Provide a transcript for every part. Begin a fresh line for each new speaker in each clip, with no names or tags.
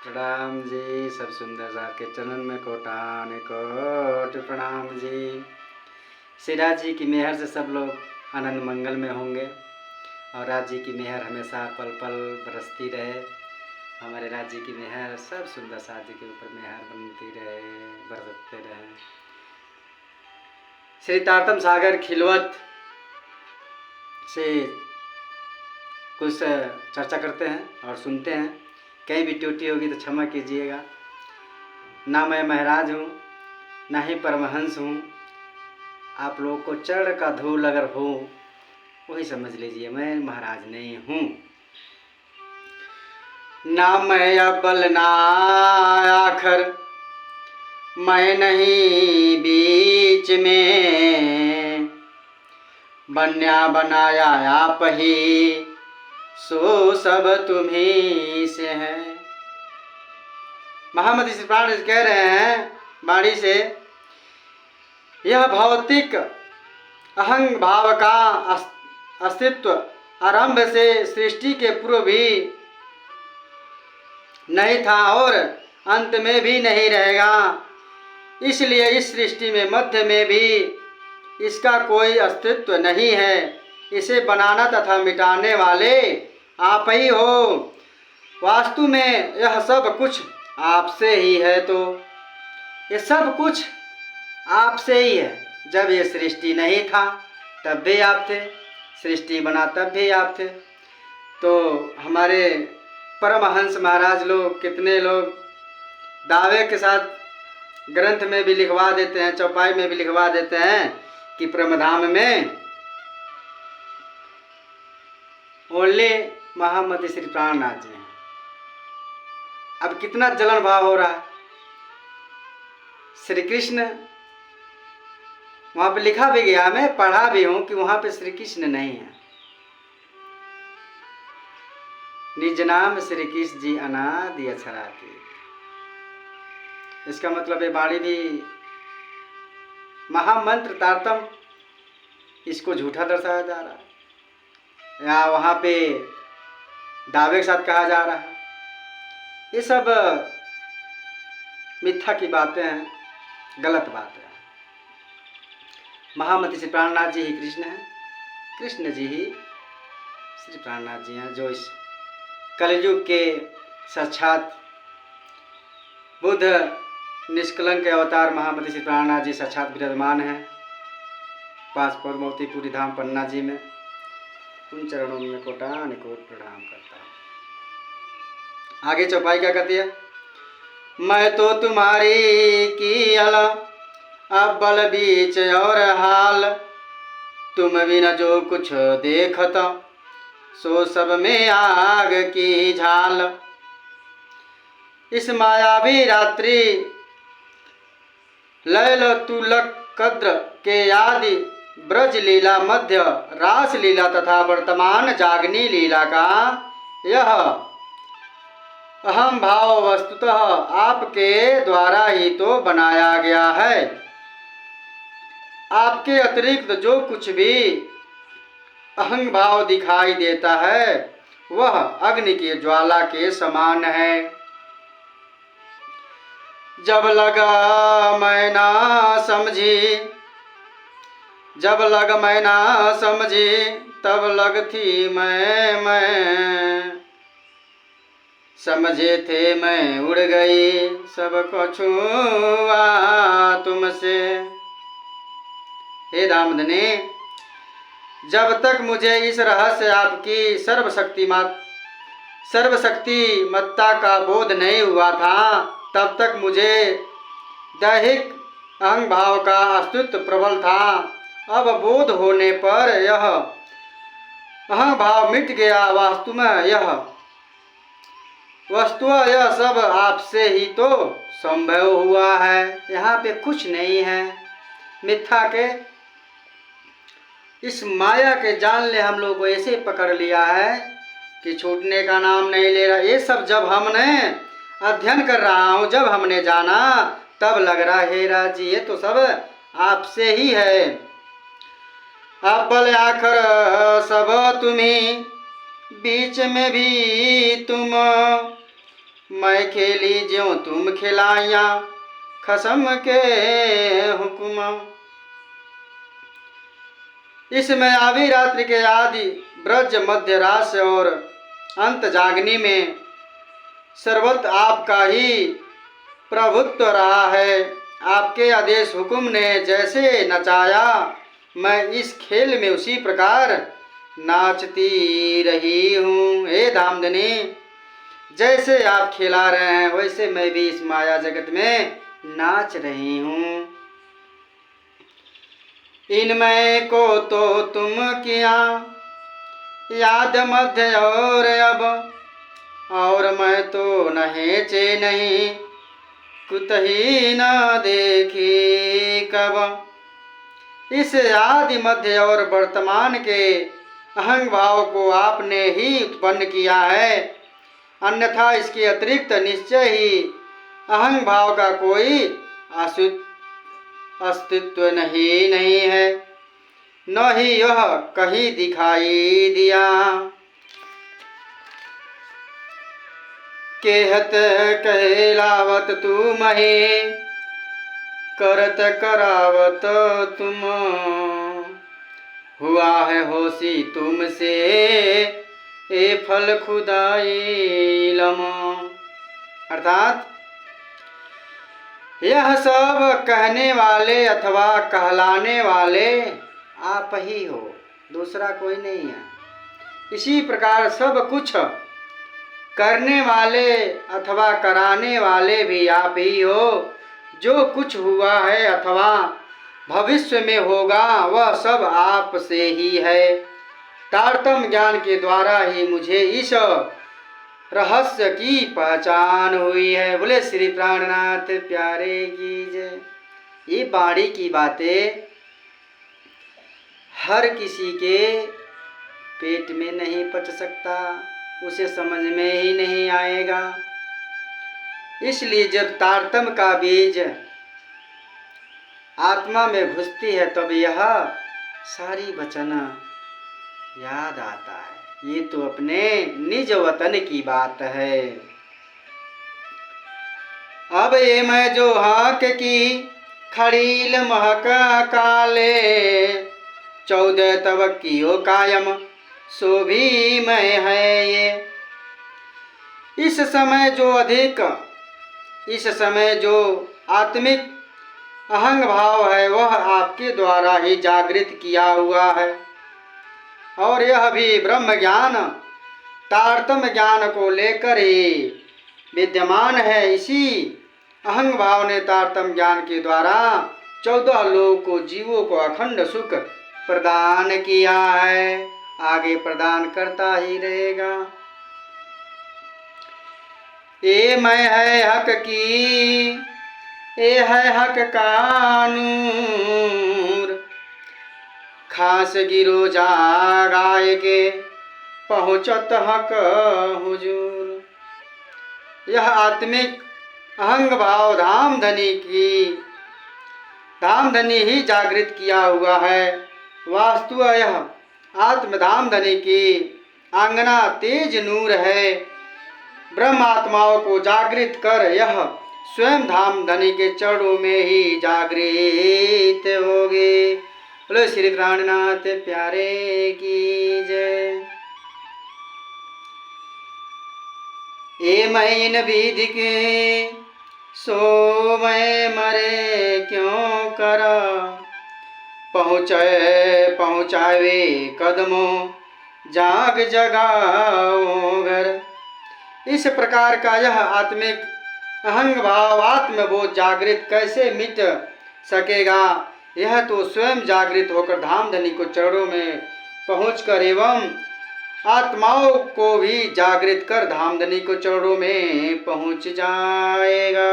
प्रणाम जी। सब सुंदर सा के चरण में कोटान कोट प्रणाम जी। श्रीराज जी की मेहर से सब लोग आनंद मंगल में होंगे और राज जी की मेहर हमेशा पल पल बरसती रहे। हमारे राज जी की मेहर सब सुंदर सा जी के ऊपर मेहर बनती रहे, बरसते रहे। श्री तारतम सागर खिलवत से कुछ चर्चा करते हैं और सुनते हैं। कहीं भी त्रुटि होगी तो क्षमा कीजिएगा। ना मैं महाराज हूँ ना ही परमहंस हूँ। आप लोगों को चढ़ का धूल अगर हो वही समझ लीजिए, मैं महाराज नहीं हूँ। ना मैं अव्वल ना आखिर, मैं नहीं बीच में। बन्या बनाया आप ही, सो सब तुम्ही से है। महामति श्री प्राण कह रहे हैं वाणी से, यह भौतिक अहंग भाव का अस्तित्व आरंभ से सृष्टि के पूर्व भी नहीं था और अंत में भी नहीं रहेगा। इसलिए इस सृष्टि में मध्य में भी इसका कोई अस्तित्व नहीं है। इसे बनाना तथा मिटाने वाले आप ही हो। वास्तु में यह सब कुछ आपसे ही है। तो ये सब कुछ आपसे ही है। जब ये सृष्टि नहीं था तब भी आप थे, सृष्टि बना तब भी आप थे। तो हमारे परमहंस महाराज लोग, कितने लोग दावे के साथ ग्रंथ में भी लिखवा देते हैं, चौपाई में भी लिखवा देते हैं कि परमधाम में ओनली महामति श्री प्राणनाथ जी हैं। अब कितना जलन भाव हो रहा है। श्री कृष्ण वहां पे लिखा भी गया, मैं पढ़ा भी हूं कि वहां पे श्री कृष्ण नहीं है। निज नाम श्री कृष्ण जी अनादि अक्षराती। इसका मतलब है वाणी भी महामंत्र तारतम, इसको झूठा दर्शाया जा रहा है या वहां पे दावे के साथ कहा जा रहा है। ये सब मिथ्या की बातें हैं, गलत बातें हैं। महामति श्री प्राणनाथ जी ही कृष्ण हैं, कृष्ण जी ही श्री प्राणनाथ जी हैं, जो इस कलयुग के साक्षात बुद्ध निष्कलंक अवतार महामति श्री प्राणनाथ जी साक्षात विराजमान हैं। 5 पद्मावती पूरी धाम पन्ना जी में। उन चरणों में कोटान कोट प्रणाम करता हूँ। आगे चौपाई क्या कहती है? मैं तो तुम्हारी की अव्वल बीच और हाल, तुम बिना जो कुछ देखता सो सब में आग की झाल। इस मायावी रात्रि लैल तुलक कद्र के आदि ब्रज लीला, मध्य रास लीला तथा वर्तमान जागनी लीला का यह अहम भाव वस्तुतः आपके द्वारा ही तो बनाया गया है। आपके अतिरिक्त जो कुछ भी अहंग भाव दिखाई देता है वह अग्नि की ज्वाला के समान है। जब लगा मैं ना समझी, जब लग मैं ना समझी, तब लग थी मैं समझे थे मैं उड़ गई, सबको छुआ तुमसे। हे दामदने, जब तक मुझे इस रहस्य आपकी सर्वशक्तिमत्ता का बोध नहीं हुआ था तब तक मुझे दैहिक अहंग भाव का अस्तित्व प्रबल था। अब बोध होने पर यह अहंग भाव मिट गया। वस्तुतः यह सब आपसे ही तो संभव हुआ है। यहाँ पे कुछ नहीं है। मिथ्या के इस माया के जाल ने हम लोग को ऐसे पकड़ लिया है कि छूटने का नाम नहीं ले रहा। ये सब जब हमने अध्ययन कर रहा हूँ, जब हमने जाना तब लग रहा है राज जी ये तो सब आपसे ही है। अव्वल आखिर सब तुम्ही, बीच में भी तुम। मैं खेली ज्यों तुम खिलाया खसम के हुक्म। इसमें आवी रात्रि के आदि ब्रज मध्य रास और अंत जागनी में सर्वत्र आपका ही प्रभुत्व रहा है। आपके आदेश हुक्म ने जैसे नचाया मैं इस खेल में उसी प्रकार नाचती रही हूँ। हे धामधनी, जैसे आप खिला रहे हैं वैसे मैं भी इस माया जगत में नाच रही हूँ। इनमें को तो तुम किया याद मध्य और मैं तो नहीं चे नहीं कुतही न देखी कब। इस आदि मध्य और वर्तमान के अहंग भाव को आपने ही उत्पन्न किया है, अन्यथा इसके अतिरिक्त निश्चय ही अहंग भाव का कोई अस्तित्व नहीं है, न ही यह कहीं दिखाई दिया। केहत कहलावत तू महे करत करावत तुम, हुआ है होशी तुमसे ए फल खुदाई लम। अर्थात यह सब कहने वाले अथवा कहलाने वाले आप ही हो, दूसरा कोई नहीं है। इसी प्रकार सब कुछ करने वाले अथवा कराने वाले भी आप ही हो। जो कुछ हुआ है अथवा भविष्य में होगा वह सब आप से ही है। तारतम्य ज्ञान के द्वारा ही मुझे इस रहस्य की पहचान हुई है। बोले श्री प्राणनाथ प्यारे की जय। ये बाणी की बातें हर किसी के पेट में नहीं पच सकता, उसे समझ में ही नहीं आएगा। इसलिए जब तारतम्य का बीज आत्मा में घुसती है तब यह सारी वचन याद आता है। ये तो अपने निज वतन की बात है। अब ये मैं जो हक की खड़ील महक काले 14 तब कियो कायम सो भी मैं है ये। इस समय जो आत्मिक अहंग भाव है वह आपके द्वारा ही जागृत किया हुआ है, और यह भी ब्रह्म ज्ञान तारतम्य ज्ञान को लेकर ही विद्यमान है। इसी अहंग भाव ने तारतम्य ज्ञान के द्वारा 14 लोक को जीवों को अखंड सुख प्रदान किया है, आगे प्रदान करता ही रहेगा। ये मैं है हक की, ये है हक का नूर, खास गिरो जागाए के पहुँचत हक हुजूर। यह आत्मिक अहंग भाव धामधनी ही जागृत किया हुआ है। वास्तु यह आत्मधामधनी की आंगना तेज नूर है। ब्रह्म आत्माओं को जागृत कर यह स्वयं धामधनी के चरणों में ही जागृत होगे। बोलो श्री प्राणनाथ प्यारे की जय। ए मैं इन विधि के सो मैं मरे क्यों करा, पहुँचावे कदमों जाग जगाओ घर। इस प्रकार का यह आत्मिक अहंग भाव आत्मबोध जागृत कैसे मिट सकेगा। यह तो स्वयं जागृत होकर धामधनी को चरणों में पहुंचकर एवं आत्माओं को भी जागृत कर धामधनी को चरणों में पहुंच जाएगा।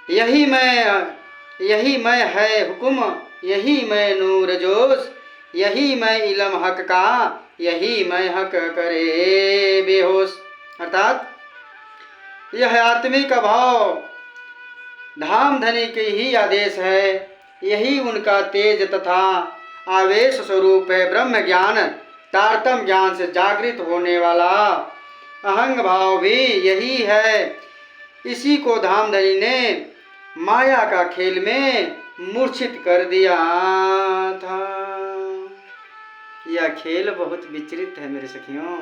यही मैं है हुक्म, यही मैं नूर जोश, यही मैं इलम हक का, यही मैं हक करे बेहोश। अर्थात यह आत्मिक भाव धामधनी के ही आदेश है, यही उनका तेज तथा आवेश स्वरूप है। ब्रह्म ज्ञान तारतम्य ज्ञान से जागृत होने वाला अहंग भाव भी यही है। इसी को धामधनी ने माया का खेल में मूर्छित कर दिया था। यह खेल बहुत विचित्र है मेरे सखियों,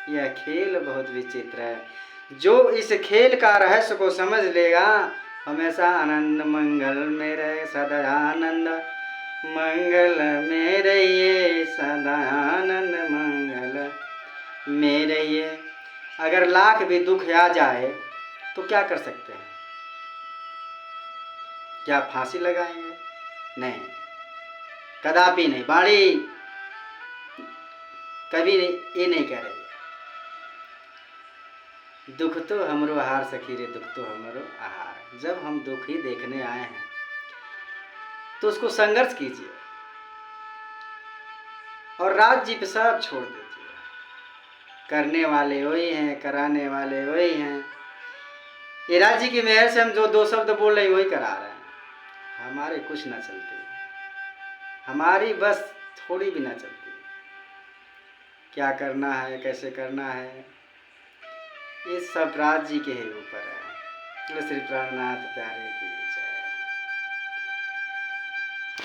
यह खेल बहुत विचित्र है। जो इस खेल का रहस्य को समझ लेगा हमेशा आनंद मंगल में रहे, सदा आनंद मंगल में रहिए, सदा आनंद मंगल में रहिए। अगर लाख भी दुख आ जाए तो क्या कर सकते हैं? क्या फांसी लगाएंगे? नहीं, कदापि नहीं। बाणी कभी ये नहीं कह रही दुख तो हमरो आहार सखी रे, दुख तो हमरो आहार। जब हम दुख ही देखने आए हैं तो उसको संघर्ष कीजिए और राज्य पे सब छोड़ दीजिए। करने वाले वही हैं, कराने वाले वही हैं। ये राज्य की मेहर से हम जो दो शब्द बोल रहे हैं वही करा रहे हैं। हमारे कुछ ना चलती, हमारी बस थोड़ी भी ना चलती। क्या करना है, कैसे करना है, ये सब राज्य के ही ऊपर है। श्री प्राणनाथ प्यारे की